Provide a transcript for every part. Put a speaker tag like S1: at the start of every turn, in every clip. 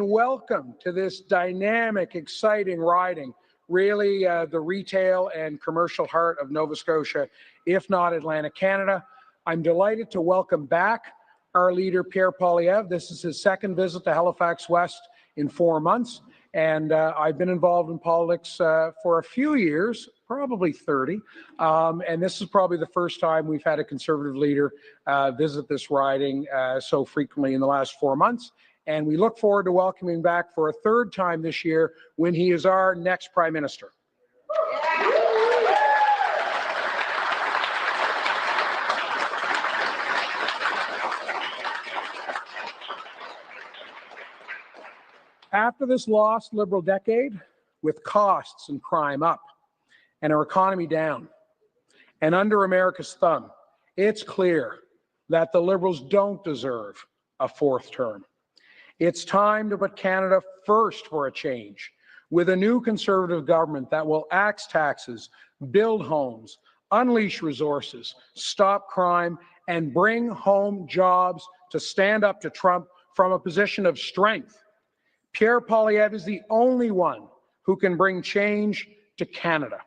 S1: Welcome to this dynamic, exciting riding, really the retail and commercial heart of Nova Scotia, if not Atlantic Canada. I'm delighted to welcome back our leader, Pierre Poilievre. This is his second visit to Halifax West in 4 months, and I've been involved in politics for a few years, probably 30, and this is probably the first time we've had a Conservative leader visit this riding so frequently in the last 4 months. And we look forward to welcoming back for a third time this year when he is our next Prime Minister. After this lost Liberal decade, with costs and crime up, and our economy down, and under America's thumb, it's clear that the Liberals don't deserve a fourth term. It's time to put Canada first for a change, with a new Conservative government that will axe taxes, build homes, unleash resources, stop crime, and bring home jobs to stand up to Trump from a position of strength. Pierre Poilievre is the only one who can bring change to Canada.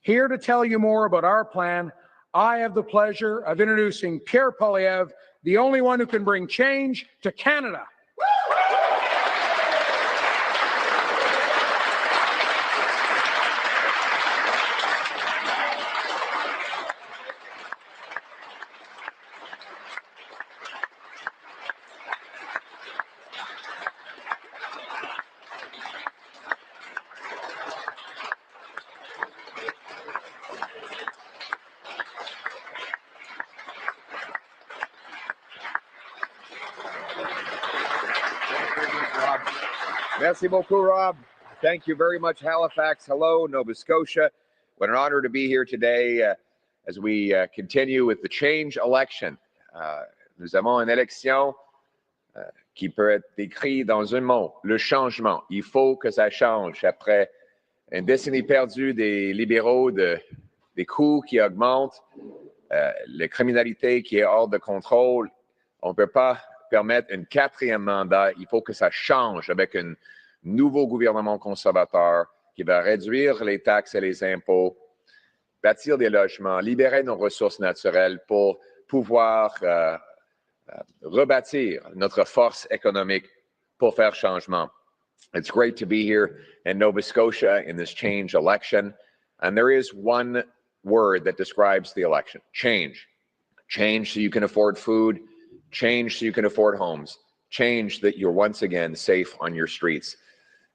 S1: Here to tell you more about our plan, I have the pleasure of introducing Pierre Poilievre, the only one who can bring change to Canada.
S2: Merci beaucoup, Rob. Thank you very much, Halifax. Hello, Nova Scotia. What an honor to be here today as we continue with the change election. Nous avons une élection qui peut être décrite dans un mot, le changement. Il faut que ça change. Après une décennie perdue des libéraux, des coûts qui augmentent, la criminalité qui est hors de contrôle, on ne peut pas permettre un quatrième mandat. Il faut que ça change avec un nouveau gouvernement conservateur qui va réduire les taxes et les impôts, bâtir des logements, libérer nos ressources naturelles pour pouvoir rebâtir notre force économique pour faire changement. It's great to be here in Nova Scotia in this change election. And there is one word that describes the election: change. Change so you can afford food, change so you can afford homes, change that you're once again safe on your streets.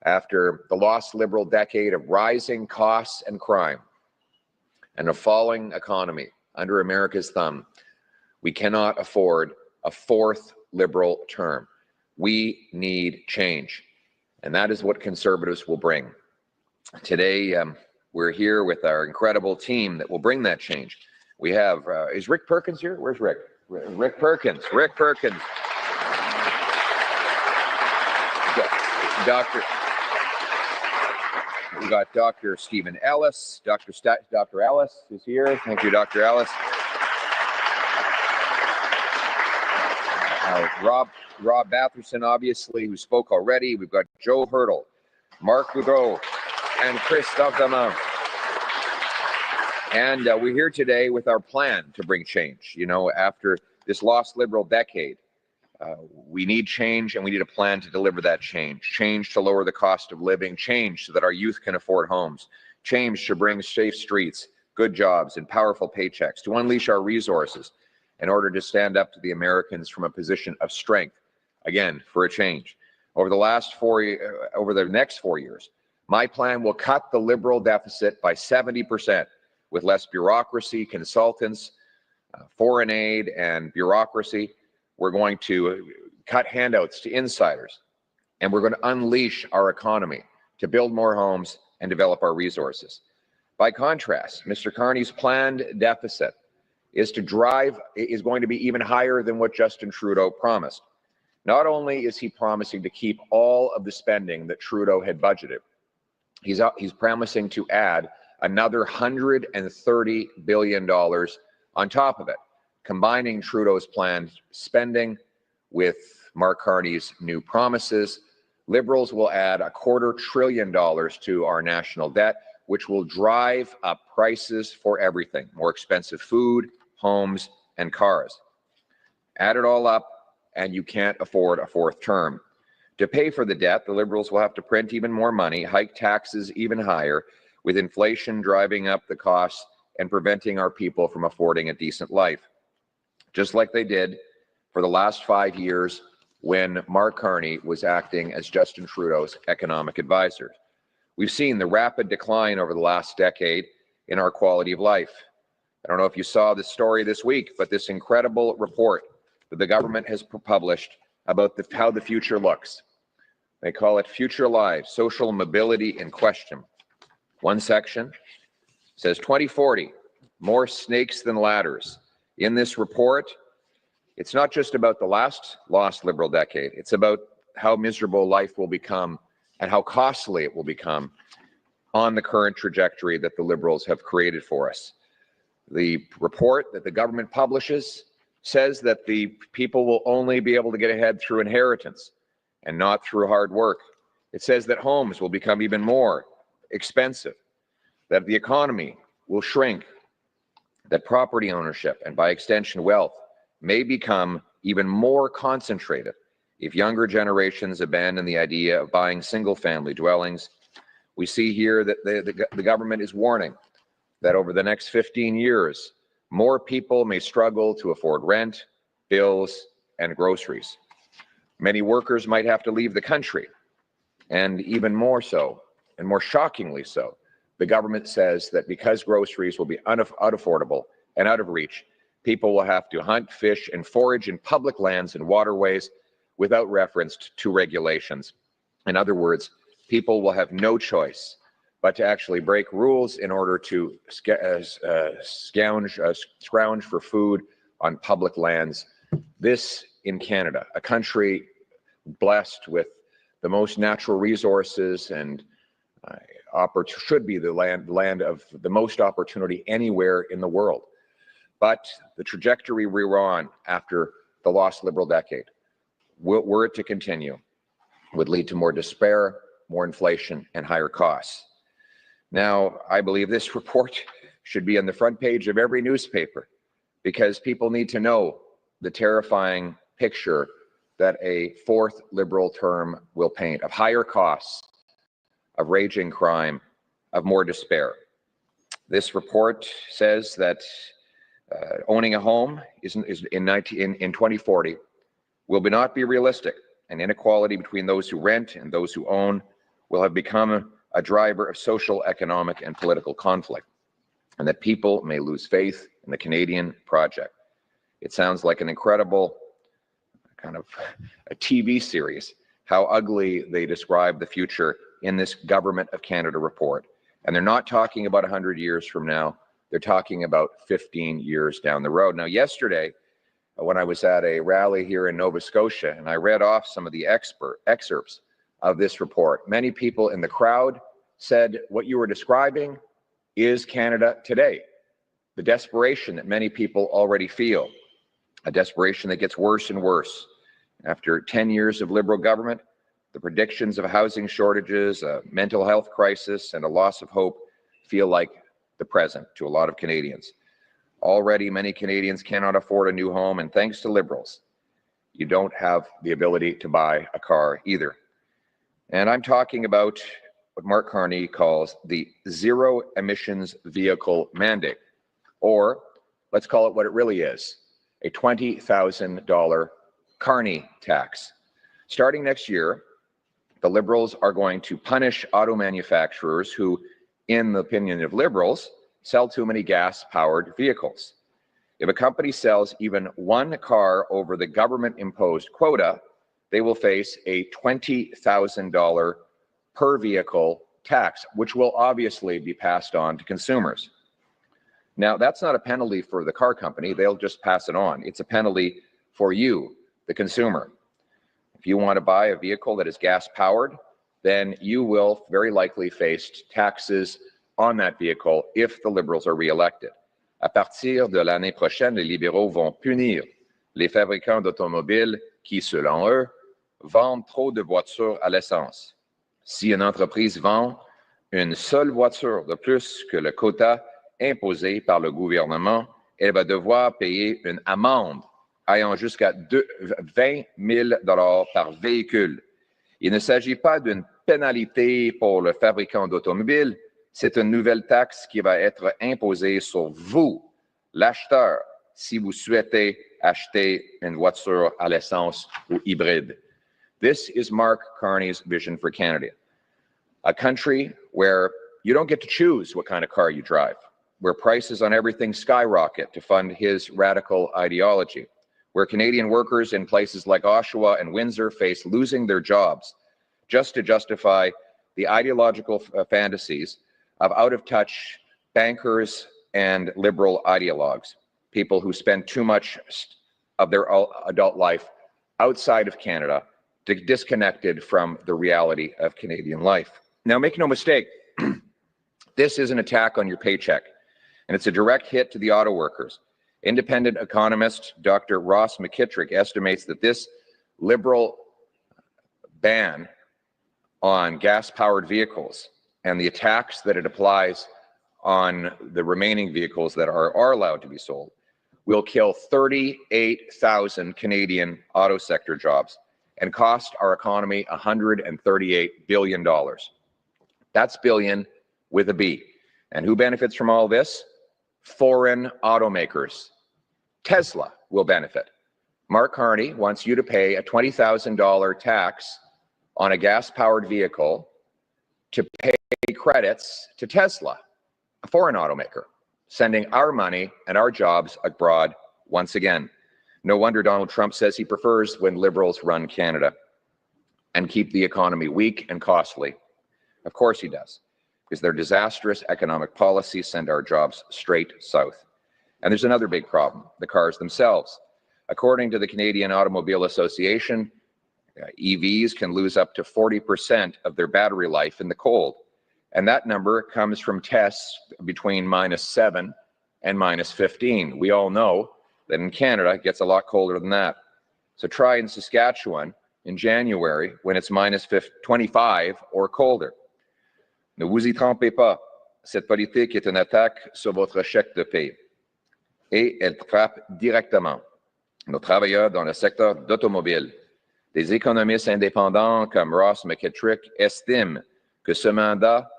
S2: After the lost Liberal decade of rising costs and crime and a falling economy under America's thumb, we cannot afford a fourth Liberal term. We need change, and that is what Conservatives will bring. Today, we're here with our incredible team that will bring that change. We have, is Rick Perkins here? Where's Rick? Rick Perkins. Rick Perkins. We got Dr. Stephen Ellis. Dr. Ellis is here. Thank you, Dr. Ellis. Rob Batherson, obviously, who spoke already. We've got Joe Hurdle, Marc Boudreau, and Christophe Damant. And we're here today with our plan to bring change. You know, after this lost Liberal decade, we need change, and we need a plan to deliver that change. Change to lower the cost of living, change so that our youth can afford homes, change to bring safe streets, good jobs, and powerful paychecks, to unleash our resources in order to stand up to the Americans from a position of strength, again, for a change. Over the next 4 years, my plan will cut the Liberal deficit by 70%, with less bureaucracy, consultants, foreign aid, and bureaucracy. We're going to cut handouts to insiders, and we're going to unleash our economy to build more homes and develop our resources. By contrast, Mr. Carney's planned deficit is going to be even higher than what Justin Trudeau promised. Not only is he promising to keep all of the spending that Trudeau had budgeted, he's promising to add another $130 billion on top of it, combining Trudeau's planned spending with Mark Carney's new promises Liberals will add $250 billion to our national debt, which will drive up prices for everything, more expensive food, homes, and cars. Add it all up, and you can't afford a fourth term. To pay for the debt, the Liberals will have to print even more money, hike taxes even higher, with inflation driving up the costs and preventing our people from affording a decent life, just like they did for the last 5 years when Mark Carney was acting as Justin Trudeau's economic advisor. We've seen the rapid decline over the last decade in our quality of life. I don't know if you saw this story this week, but this incredible report that the government has published about how the future looks. They call it Future Lives, Social Mobility in Question. One section says 2040, more snakes than ladders. In this report, it's not just about the last lost Liberal decade. It's about how miserable life will become and how costly it will become on the current trajectory that the Liberals have created for us. The report that the government publishes says that the people will only be able to get ahead through inheritance and not through hard work. It says that homes will become even more expensive, that the economy will shrink, that property ownership and by extension wealth may become even more concentrated if younger generations abandon the idea of buying single-family dwellings. We see here that the government is warning that over the next 15 years, more people may struggle to afford rent, bills, and groceries. Many workers might have to leave the country, and even more so, and more shockingly so, the government says that because groceries will be unaffordable and out of reach, people will have to hunt, fish, and forage in public lands and waterways without reference to regulations. In other words, people will have no choice but to actually break rules in order to scrounge for food on public lands. This in Canada, a country blessed with the most natural resources and should be the land of the most opportunity anywhere in the world. But the trajectory we were on after the lost Liberal decade, were it to continue, would lead to more despair, more inflation, and higher costs. Now, I believe this report should be on the front page of every newspaper because people need to know the terrifying picture that a fourth Liberal term will paint of higher costs, of raging crime, of more despair. This report says that owning a home in 2040 will not be realistic, and inequality between those who rent and those who own will have become a driver of social, economic, and political conflict, and that people may lose faith in the Canadian project. It sounds like an incredible kind of a TV series, how ugly they describe the future in this Government of Canada report. And they're not talking about 100 years from now, they're talking about 15 years down the road. Now, yesterday, when I was at a rally here in Nova Scotia, and I read off some of the excerpts of this report, many people in the crowd said what you were describing is Canada today. The desperation that many people already feel, a desperation that gets worse and worse. After 10 years of Liberal government, the predictions of housing shortages, a mental health crisis, and a loss of hope feel like the present to a lot of Canadians. Already, many Canadians cannot afford a new home, and thanks to Liberals, you don't have the ability to buy a car either. And I'm talking about what Mark Carney calls the zero emissions vehicle mandate, or let's call it what it really is, a $20,000 Carney tax. Starting next year, the Liberals are going to punish auto manufacturers who, in the opinion of Liberals, sell too many gas-powered vehicles. If a company sells even one car over the government-imposed quota, they will face a $20,000 per vehicle tax, which will obviously be passed on to consumers. Now, that's not a penalty for the car company. They'll just pass it on. It's a penalty for you, the consumer. If you want to buy a vehicle that is gas-powered, then you will very likely face taxes on that vehicle if the Liberals are re-elected. À partir de l'année prochaine, les libéraux vont punir les fabricants d'automobiles qui, selon eux, vendent trop de voitures à l'essence. Si une entreprise vend une seule voiture de plus que le quota imposé par le gouvernement, elle va devoir payer une amende allant jusqu'à 20 000 $ par véhicule. Il ne s'agit pas d'une pénalité pour le fabricant d'automobiles, c'est une nouvelle taxe qui va être imposée sur vous, l'acheteur, si vous souhaitez acheter une voiture à l'essence ou hybride. This is Mark Carney's vision for Canada. A country where you don't get to choose what kind of car you drive, where prices on everything skyrocket to fund his radical ideology, where Canadian workers in places like Oshawa and Windsor face losing their jobs just to justify the ideological fantasies of out-of-touch bankers and liberal ideologues, people who spend too much of their adult life outside of Canada, disconnected from the reality of Canadian life. Now, make no mistake, this is an attack on your paycheck, and it's a direct hit to the auto workers. Independent economist Dr. Ross McKittrick estimates that this liberal ban on gas-powered vehicles and the tax that it applies on the remaining vehicles that are allowed to be sold will kill 38,000 Canadian auto sector jobs and cost our economy $138 billion. That's billion with a B. And who benefits from all this? Foreign automakers. Tesla will benefit. Mark Carney wants you to pay a $20,000 tax on a gas-powered vehicle to pay credits to Tesla, a foreign automaker, sending our money and our jobs abroad once again. No wonder Donald Trump says he prefers when liberals run Canada and keep the economy weak and costly. Of course he does, because their disastrous economic policies send our jobs straight south. And there's another big problem, the cars themselves. According to the Canadian Automobile Association, EVs can lose up to 40% of their battery life in the cold. And that number comes from tests between -7 and -15. We all know that in Canada, it gets a lot colder than that. So try in Saskatchewan in January when it's -25 or colder. Ne vous y trompez pas, cette politique est une attaque sur votre chèque de paie. Et elle frappe directement nos travailleurs dans le secteur d'automobile. Des économistes indépendants comme Ross McKittrick estiment que ce mandat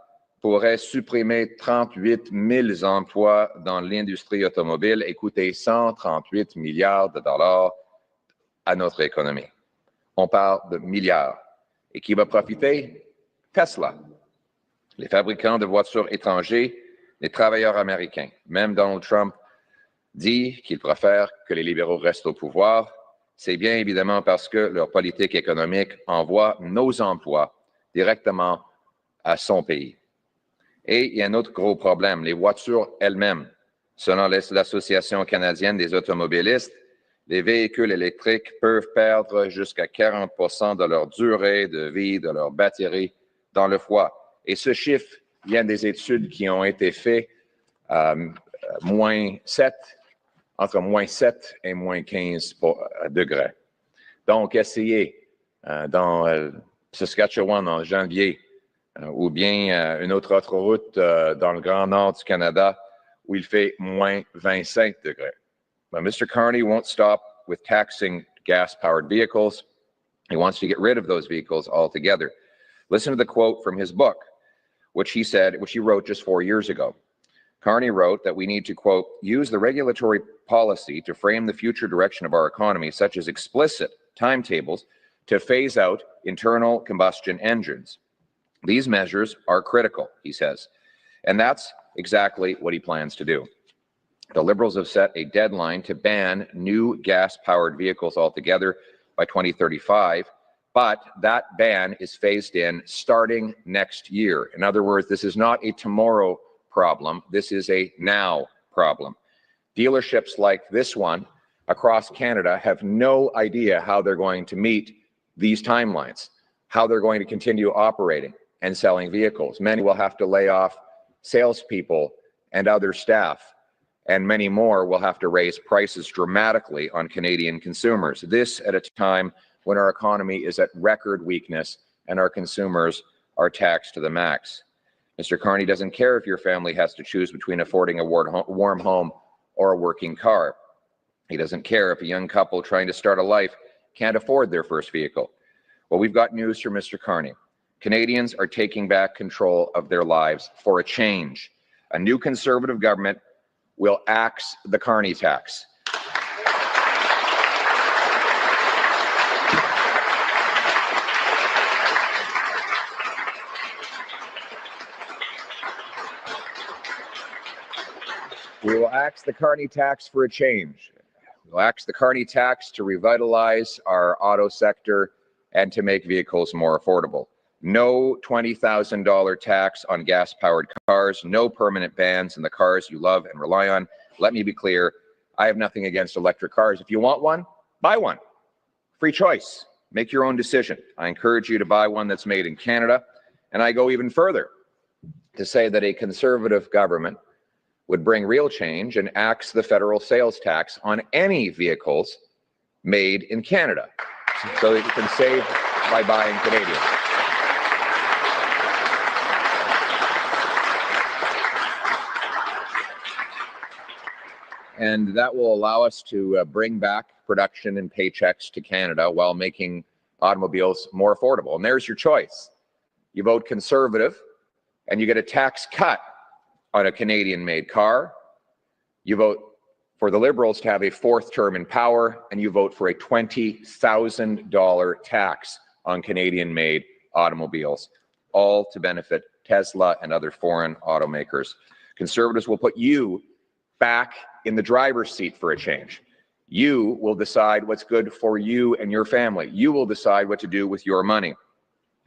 S2: pourrait supprimer 38 000 emplois dans l'industrie automobile et coûter 138 milliards de dollars à notre économie. On parle de milliards. Et qui va profiter? Tesla. Les fabricants de voitures étrangers, les travailleurs américains. Même Donald Trump dit qu'il préfère que les libéraux restent au pouvoir. C'est bien évidemment parce que leur politique économique envoie nos emplois directement à son pays. Et il y a un autre gros problème, les voitures elles-mêmes. Selon l'Association canadienne des automobilistes, les véhicules électriques peuvent perdre jusqu'à 40% de leur durée de vie de leur batterie dans le froid. Et ce chiffre vient des études qui ont été faites entre -7 et -15 degrés. Donc, essayez dans Saskatchewan en janvier ou bien une autre autoroute dans le Grand Nord du Canada où il fait -25 degrés. But Mr. Carney won't stop with taxing gas-powered vehicles. He wants to get rid of those vehicles altogether. Listen to the quote from his book, which he wrote just 4 years ago. Carney wrote that we need to, quote, use the regulatory policy to frame the future direction of our economy, such as explicit timetables to phase out internal combustion engines. These measures are critical, he says, and that's exactly what he plans to do. The Liberals have set a deadline to ban new gas-powered vehicles altogether by 2035, but that ban is phased in starting next year. In other words, this is not a tomorrow problem. This is a now problem. Dealerships like this one across Canada have no idea how they're going to meet these timelines, how they're going to continue operating and selling vehicles. Many will have to lay off salespeople and other staff, and many more will have to raise prices dramatically on Canadian consumers. This at a time when our economy is at record weakness and our consumers are taxed to the max. Mr. Carney doesn't care if your family has to choose between affording a warm home or a working car. He doesn't care if a young couple trying to start a life can't afford their first vehicle. Well, we've got news for Mr. Carney. Canadians are taking back control of their lives for a change. A new Conservative government will axe the Carney tax. We will axe the Carney tax for a change. We'll axe the Carney tax to revitalize our auto sector and to make vehicles more affordable. No $20,000 tax on gas-powered cars, no permanent bans in the cars you love and rely on. Let me be clear, I have nothing against electric cars. If you want one, buy one. Free choice. Make your own decision. I encourage you to buy one that's made in Canada, and I go even further to say that a Conservative government would bring real change and axe the federal sales tax on any vehicles made in Canada so that you can save by buying Canadian. And that will allow us to bring back production and paychecks to Canada while making automobiles more affordable. And there's your choice. You vote Conservative and you get a tax cut on a Canadian-made car. You vote for the Liberals to have a fourth term in power, and you vote for a $20,000 tax on Canadian-made automobiles, all to benefit Tesla and other foreign automakers. Conservatives will put you back in the driver's seat for a change. You will decide what's good for you and your family. You will decide what to do with your money.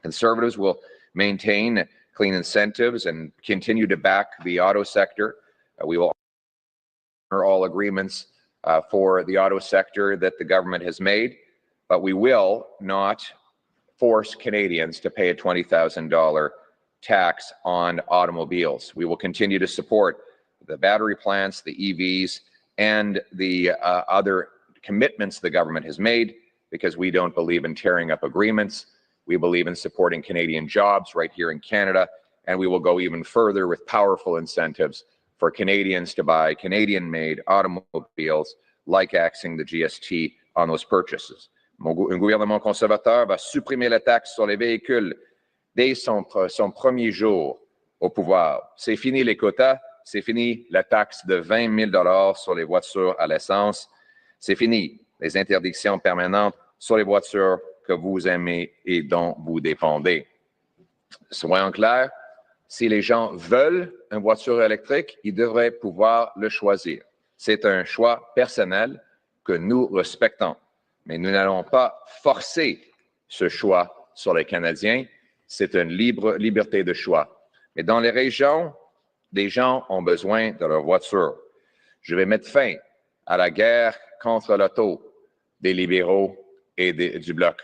S2: Conservatives will maintain clean incentives and continue to back the auto sector. We will honor all agreements for the auto sector that the government has made, but we will not force Canadians to pay a $20,000 tax on automobiles. We will continue to support the battery plants, the EVs, and the other commitments the government has made, because we don't believe in tearing up agreements. We believe in supporting Canadian jobs right here in Canada, and we will go even further with powerful incentives for Canadians to buy Canadian-made automobiles, like axing the GST on those purchases. Un gouvernement conservateur va supprimer la taxe sur les véhicules dès son premier jour au pouvoir. C'est fini les quotas, c'est fini la taxe de 20 000 $ sur les voitures à l'essence, c'est fini les interdictions permanentes sur les voitures que vous aimez et dont vous dépendez. Soyons clairs, si les gens veulent une voiture électrique, ils devraient pouvoir le choisir. C'est un choix personnel que nous respectons, mais nous n'allons pas forcer ce choix sur les Canadiens. C'est une liberté de choix. Mais dans les régions, des gens ont besoin de leur voiture. Je vais mettre fin à la guerre contre l'auto des libéraux et du Bloc.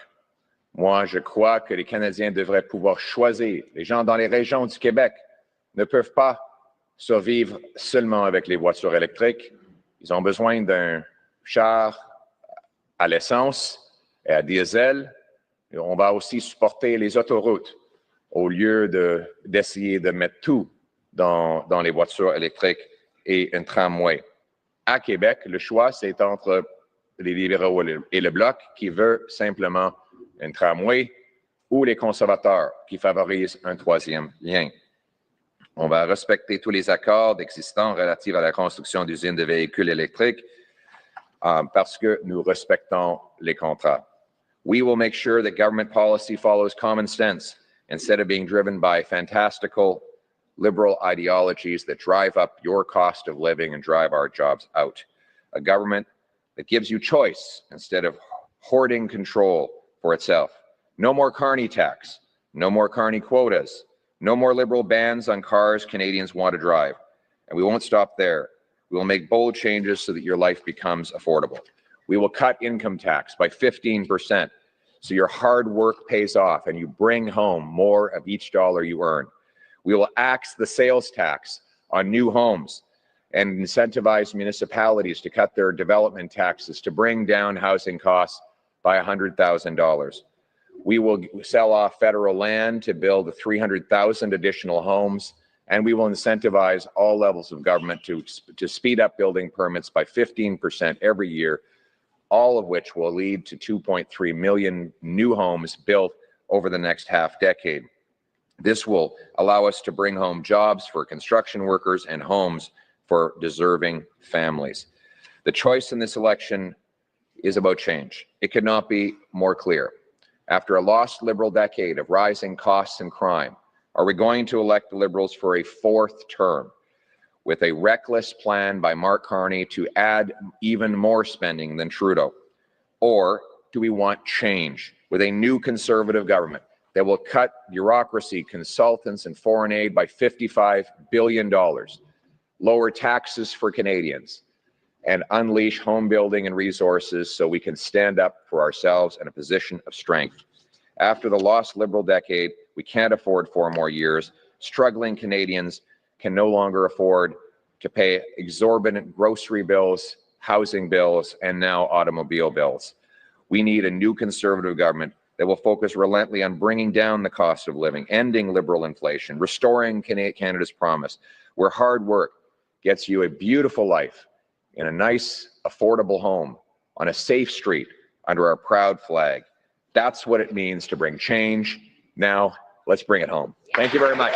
S2: Moi, je crois que les Canadiens devraient pouvoir choisir. Les gens dans les régions du Québec ne peuvent pas survivre seulement avec les voitures électriques. Ils ont besoin d'un char à l'essence et à diesel. Et on va aussi supporter les autoroutes au lieu d'essayer de mettre tout dans les voitures électriques et un tramway. À Québec, le choix, c'est entre les libéraux et le Bloc qui veut simplement un tramway, ou les conservateurs qui favorisent un troisième lien. On va respecter tous les accords existants relatifs à la construction d'usines de véhicules électriques parce que nous respectons les contrats. We will make sure that government policy follows common sense instead of being driven by fantastical liberal ideologies that drive up your cost of living and drive our jobs out. A government that gives you choice instead of hoarding control for itself. No more Carney tax, no more Carney quotas, no more liberal bans on cars Canadians want to drive. And we won't stop there. We will make bold changes so that your life becomes affordable. We will cut income tax by 15% so your hard work pays off and you bring home more of each dollar you earn. We will axe the sales tax on new homes and incentivize municipalities to cut their development taxes to bring down housing costs by $100,000. We will sell off federal land to build 300,000 additional homes, and we will incentivize all levels of government to speed up building permits by 15% every year, all of which will lead to 2.3 million new homes built over the next half decade. This will allow us to bring home jobs for construction workers and homes for deserving families. The choice in this election is about change. It could not be more clear. After a lost Liberal decade of rising costs and crime, are we going to elect the Liberals for a fourth term with a reckless plan by Mark Carney to add even more spending than Trudeau? Or do we want change with a new Conservative government that will cut bureaucracy, consultants, and foreign aid by $55 billion, lower taxes for Canadians, and unleash home building and resources so we can stand up for ourselves in a position of strength? After the lost Liberal decade, we can't afford 4 more years. Struggling Canadians can no longer afford to pay exorbitant grocery bills, housing bills, and now automobile bills. We need a new Conservative government that will focus relentlessly on bringing down the cost of living, ending Liberal inflation, restoring Canada's promise, where hard work gets you a beautiful life in a nice, affordable home on a safe street under our proud flag. That's what it means to bring change. Now, let's bring it home. Thank you very much.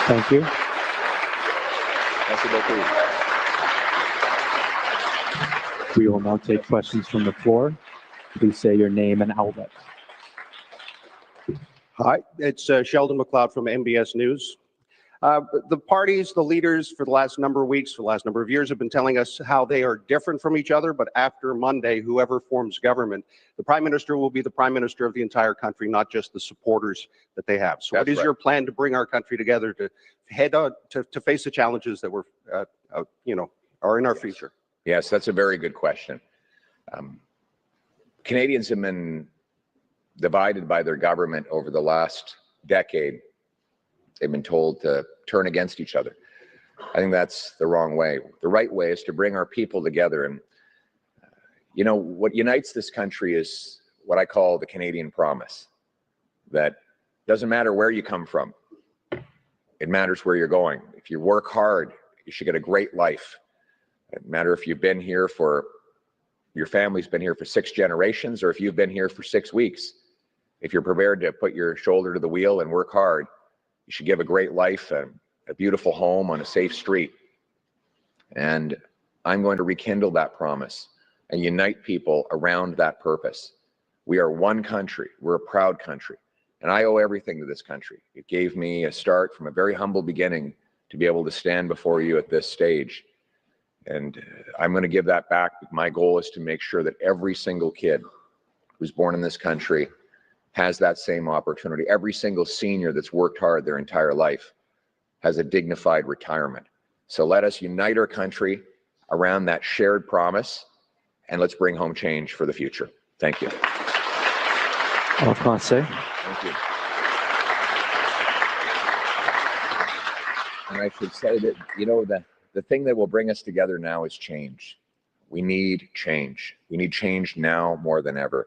S3: Thank you.
S2: Merci beaucoup.
S3: We will now take questions from the floor. Please say your name and outlet.
S4: Hi, it's Sheldon McLeod from MBS News. The parties, the leaders for the last number of weeks, for the last number of years have been telling us how they are different from each other, but after Monday, whoever forms government, the Prime Minister will be the Prime Minister of the entire country, not just the supporters that they have. So what is your plan to bring our country together to head on, to face the challenges that we're, are in our future?
S2: Yes, that's a very good question. Canadians have been divided by their government over the last decade. They've been told to turn against each other. I think that's the wrong way. The right way is to bring our people together. And, what unites this country is what I call the Canadian promise. That doesn't matter where you come from. It matters where you're going. If you work hard, you should get a great life. It doesn't matter if you've been here your family's been here for 6 generations, or if you've been here for 6 weeks. If you're prepared to put your shoulder to the wheel and work hard, you should give a great life, a beautiful home on a safe street. And I'm going to rekindle that promise and unite people around that purpose. We are one country. We're a proud country. And I owe everything to this country. It gave me a start from a very humble beginning to be able to stand before you at this stage. And I'm going to give that back. My goal is to make sure that every single kid who's born in this country has that same opportunity. Every single senior that's worked hard their entire life has a dignified retirement. So let us unite our country around that shared promise, and let's bring home change for the future. Thank you.
S3: En français.
S2: Thank you. And I should say that, the thing that will bring us together now is change. We need change. We need change now more than ever.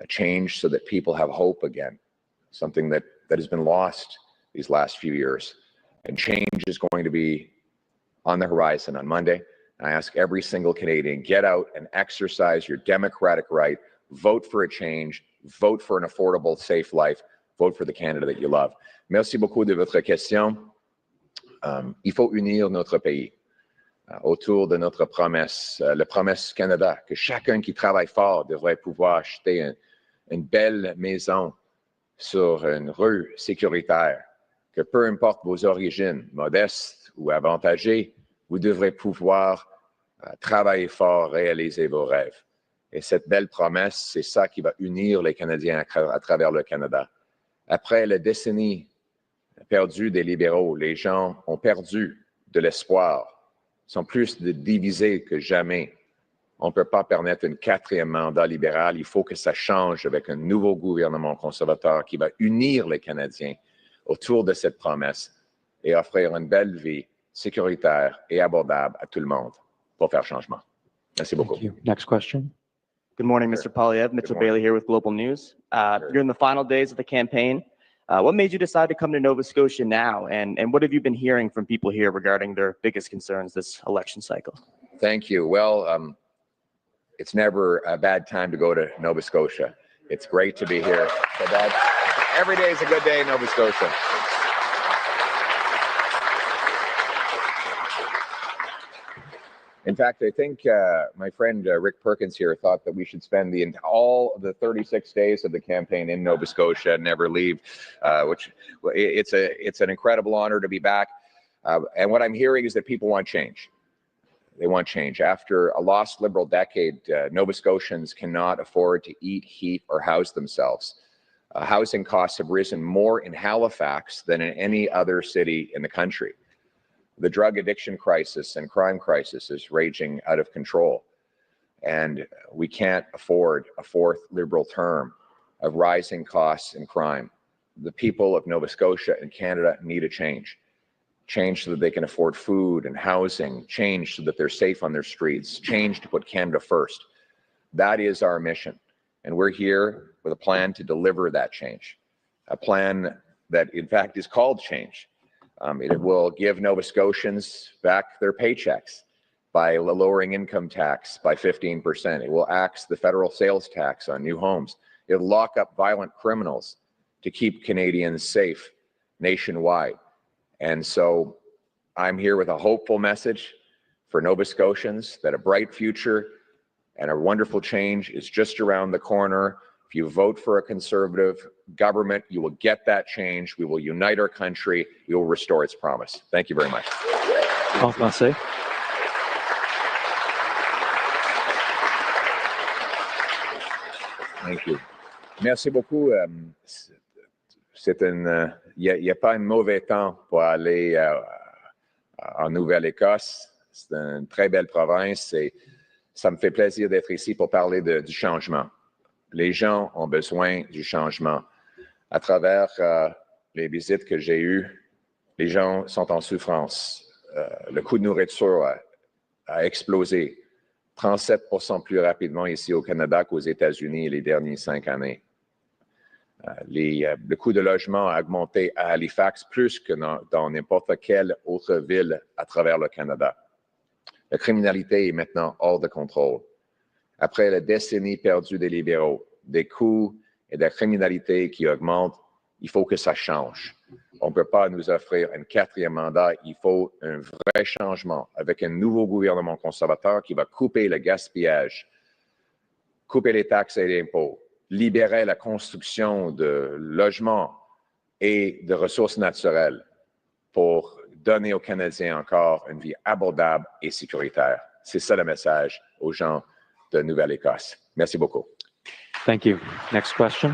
S2: Change so that people have hope again, something that has been lost these last few years. And change is going to be on the horizon on Monday. I ask every single Canadian, get out and exercise your democratic right, vote for a change, vote for an affordable, safe life, vote for the Canada that you love. Merci beaucoup de votre question. Il faut unir notre pays autour de notre promesse, la promesse Canada, que chacun qui travaille fort devrait pouvoir acheter une belle maison sur une rue sécuritaire, que peu importe vos origines, modestes ou avantagées, vous devrez pouvoir travailler fort, réaliser vos rêves. Et cette belle promesse, c'est ça qui va unir les Canadiens à travers le Canada. Après la décennie perdue des libéraux, les gens ont perdu de l'espoir, sont plus divisés que jamais. On ne peut pas permettre un 4e mandat libéral. Il faut que ça change avec un nouveau gouvernement conservateur qui va unir les Canadiens autour de cette promesse et offrir une belle vie sécuritaire et abordable à tout le monde pour faire changement. Merci beaucoup.
S3: Thank you. Next question.
S5: Good morning, Mr. Poilievre. Mitchell Bailey here with Global News. You're in the final days of the campaign. What made you decide to come to Nova Scotia now, and what have you been hearing from people here regarding their biggest concerns this election cycle?
S2: Thank you. Well, it's never a bad time to go to Nova Scotia. It's great to be here. So every day is a good day in Nova Scotia. In fact, I think my friend Rick Perkins here thought that we should spend all the 36 days of the campaign in Nova Scotia and never leave, which it's an incredible honor to be back. And what I'm hearing is that people want change. They want change. After a lost Liberal decade, Nova Scotians cannot afford to eat, heat, or house themselves. Housing costs have risen more in Halifax than in any other city in the country. The drug addiction crisis and crime crisis is raging out of control. And we can't afford a fourth Liberal term of rising costs and crime. The people of Nova Scotia and Canada need a change. Change so that they can afford food and housing, change so that they're safe on their streets, change to put Canada first. That is our mission. And we're here with a plan to deliver that change. A plan that, in fact, is called change. It will give Nova Scotians back their paychecks by lowering income tax by 15%. It will axe the federal sales tax on new homes. It'll lock up violent criminals to keep Canadians safe nationwide. And so I'm here with a hopeful message for Nova Scotians that a bright future and a wonderful change is just around the corner. If you vote for a Conservative government, you will get that change. We will unite our country. We will restore its promise. Thank you very much.
S3: En français.
S2: Thank you. Merci beaucoup. Il n'y a pas un mauvais temps pour aller en Nouvelle-Écosse. C'est une très belle province et ça me fait plaisir d'être ici pour parler du changement. Les gens ont besoin du changement. À travers les visites que j'ai eues, les gens sont en souffrance. Le coût de nourriture a explosé 37% plus rapidement ici au Canada qu'aux États-Unis les dernières 5 années. Le coût de logement a augmenté à Halifax plus que dans n'importe quelle autre ville à travers le Canada. La criminalité est maintenant hors de contrôle. Après la décennie perdue des libéraux, des coûts et de la criminalité qui augmentent, il faut que ça change. On ne peut pas nous offrir un 4e mandat. Il faut un vrai changement avec un nouveau gouvernement conservateur qui va couper le gaspillage, couper les taxes et les impôts, libérer la construction de logements et de ressources naturelles pour donner aux Canadiens encore une vie abordable et sécuritaire. C'est ça le message aux gens de Nouvelle-Écosse. Merci beaucoup.
S3: Thank you. Next question.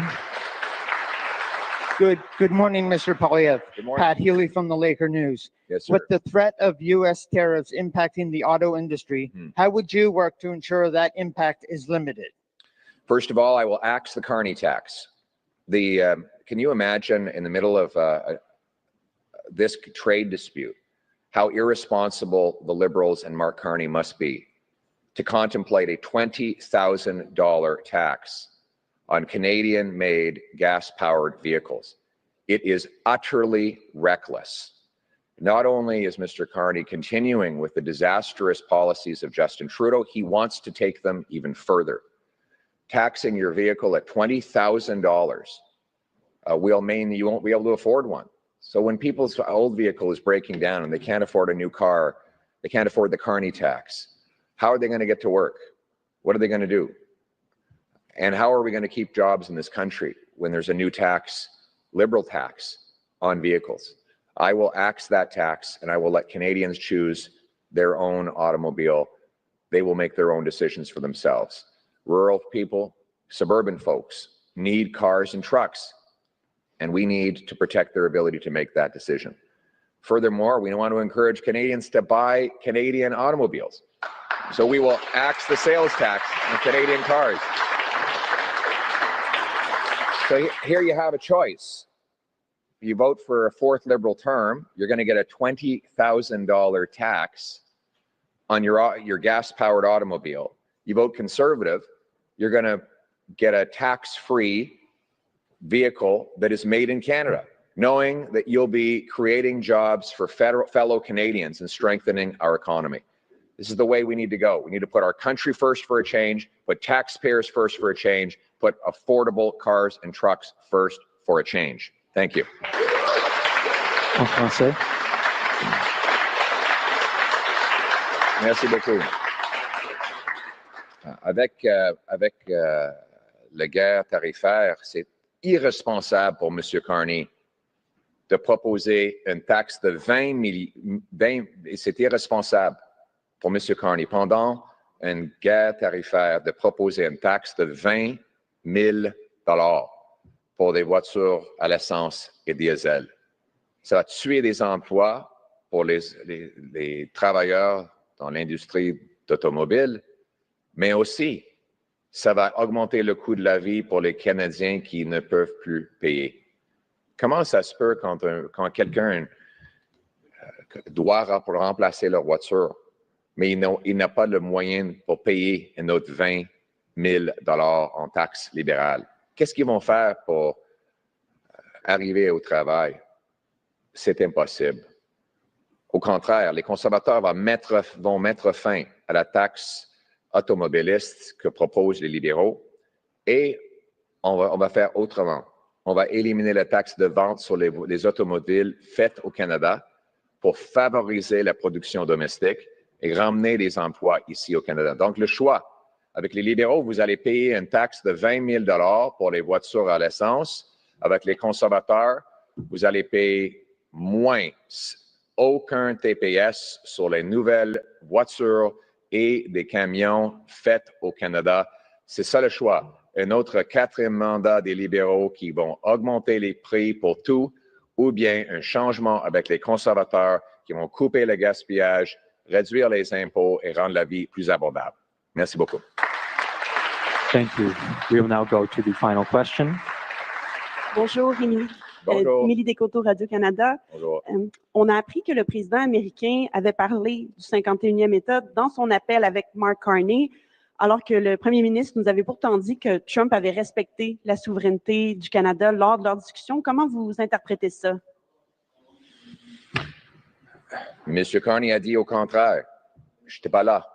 S6: Good morning, Mr. Poilievre.
S2: Good morning.
S6: Pat Healy from the Laker News.
S2: Yes, sir.
S6: With the threat of U.S. tariffs impacting the auto industry, how would you work to ensure that impact is limited?
S2: First of all, I will axe the carny tax. Can you imagine in the middle of this trade dispute how irresponsible the Liberals and Mark Carney must be to contemplate a $20,000 tax on Canadian-made gas-powered vehicles? It is utterly reckless. Not only is Mr. Carney continuing with the disastrous policies of Justin Trudeau, he wants to take them even further. Taxing your vehicle at $20,000 will mean you won't be able to afford one. So when people's old vehicle is breaking down and they can't afford a new car, they can't afford the Carney tax, how are they going to get to work? What are they going to do? And how are we going to keep jobs in this country when there's a new tax, Liberal tax, on vehicles? I will axe that tax and I will let Canadians choose their own automobile. They will make their own decisions for themselves. Rural people, suburban folks need cars and trucks, and we need to protect their ability to make that decision. Furthermore, we want to encourage Canadians to buy Canadian automobiles. So we will axe the sales tax on Canadian cars. So here you have a choice. If you vote for a fourth Liberal term, you're going to get a $20,000 tax on your gas-powered automobile. You vote Conservative, you're going to get a tax-free vehicle that is made in Canada, knowing that you'll be creating jobs for fellow Canadians and strengthening our economy. This is the way we need to go. We need to put our country first for a change, put taxpayers first for a change, put affordable cars and trucks first for a change. Thank you.
S3: En français.
S2: Merci beaucoup. Avec la guerre tarifaire, c'est irresponsable pour M. Carney de proposer une taxe de 20 c'est irresponsable pour M. Carney, pendant une guerre tarifaire, de proposer une taxe de 20 000 $ pour des voitures à l'essence et diesel. Ça va tuer des emplois pour les travailleurs dans l'industrie automobile, mais aussi, ça va augmenter le coût de la vie pour les Canadiens qui ne peuvent plus payer. Comment ça se peut quand quelqu'un doit remplacer leur voiture, mais il n'a pas le moyen pour payer un autre 20 000 $ en taxes libérales? Qu'est-ce qu'ils vont faire pour arriver au travail? C'est impossible. Au contraire, les conservateurs vont mettre fin à la taxe automobiliste que proposent les libéraux et on va faire autrement. On va éliminer la taxe de vente sur les automobiles faites au Canada pour favoriser la production domestique et ramener les emplois ici au Canada. Donc, le choix, avec les libéraux, vous allez payer une taxe de 20 000 $ pour les voitures à l'essence. Avec les conservateurs, vous allez payer moins, aucun TPS sur les nouvelles voitures et des camions faits au Canada. C'est ça le choix. Un autre 4e mandat des libéraux qui vont augmenter les prix pour tout, ou bien un changement avec les conservateurs qui vont couper le gaspillage, réduire les impôts et rendre la vie plus abordable. Merci beaucoup.
S3: Thank you. We will now go to the final question.
S7: Bonjour, Émilie.
S2: Bonjour.
S7: Émilie Descoteaux, Radio-Canada.
S2: Bonjour.
S7: On a appris que le président américain avait parlé du 51e État dans son appel avec Mark Carney, alors que le premier ministre nous avait pourtant dit que Trump avait respecté la souveraineté du Canada lors de leur discussion. Comment vous interprétez ça?
S2: M. Carney a dit au contraire. Je n'étais pas là.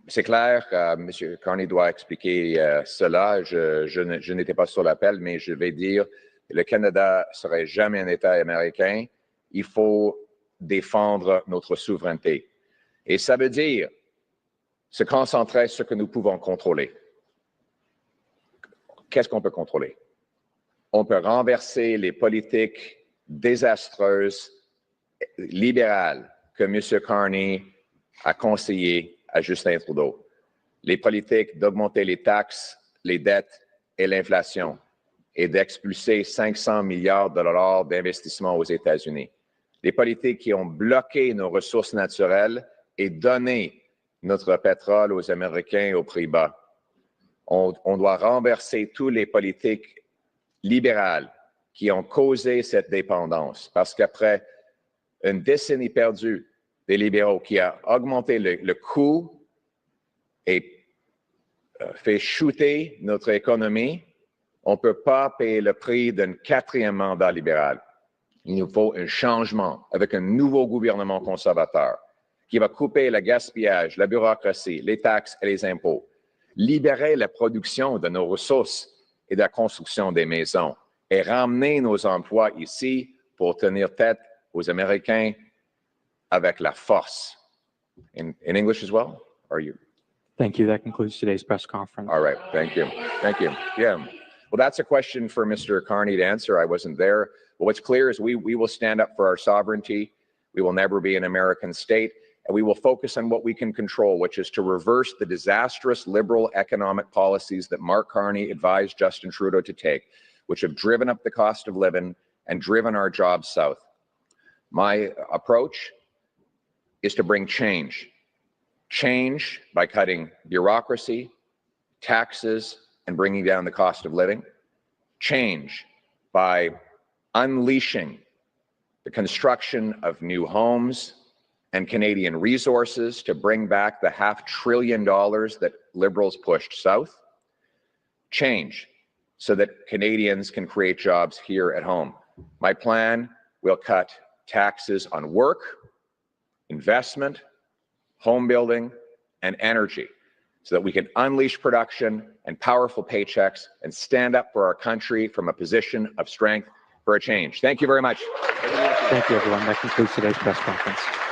S2: C'est clair, M. Carney doit expliquer cela. Je n'étais pas sur l'appel, mais je vais dire que le Canada ne serait jamais un État américain. Il faut défendre notre souveraineté. Et ça veut dire se concentrer sur ce que nous pouvons contrôler. Qu'est-ce qu'on peut contrôler? On peut renverser les politiques désastreuses, libérales, que M. Carney a conseillées à Justin Trudeau. Les politiques d'augmenter les taxes, les dettes et l'inflation et d'expulser 500 milliards de $ d'investissement aux États-Unis. Les politiques qui ont bloqué nos ressources naturelles et donné notre pétrole aux Américains et aux prix bas. On doit renverser toutes les politiques libérales qui ont causé cette dépendance. Parce qu'après une décennie perdue des libéraux qui a augmenté le coût et fait chuter notre économie, on ne peut pas payer le prix d'un 4e mandat libéral. Il nous faut un changement avec un nouveau gouvernement conservateur qui va couper le gaspillage, la bureaucratie, les taxes et les impôts, libérer la production de nos ressources et de la construction des maisons et ramener nos emplois ici pour tenir tête aux Américains avec la force. In English as well? Are you?
S3: Thank you. That concludes today's press conference.
S2: All right. Thank you. Thank you. Yeah. Well, that's a question for Mr. Carney to answer. I wasn't there. But what's clear is we will stand up for our sovereignty. We will never be an American state. And we will focus on what we can control, which is to reverse the disastrous liberal economic policies that Mark Carney advised Justin Trudeau to take, which have driven up the cost of living and driven our jobs south. My approach is to bring change. Change by cutting bureaucracy, taxes, and bringing down the cost of living. Change by unleashing the construction of new homes and Canadian resources to bring back the $500 billion that Liberals pushed south. change so that Canadians can create jobs here at home. My plan will cut taxes on work, investment, home building, and energy so that we can unleash production and powerful paychecks and stand up for our country from a position of strength for a change. Thank you very much.
S3: Thank you, everyone. That concludes today's press conference.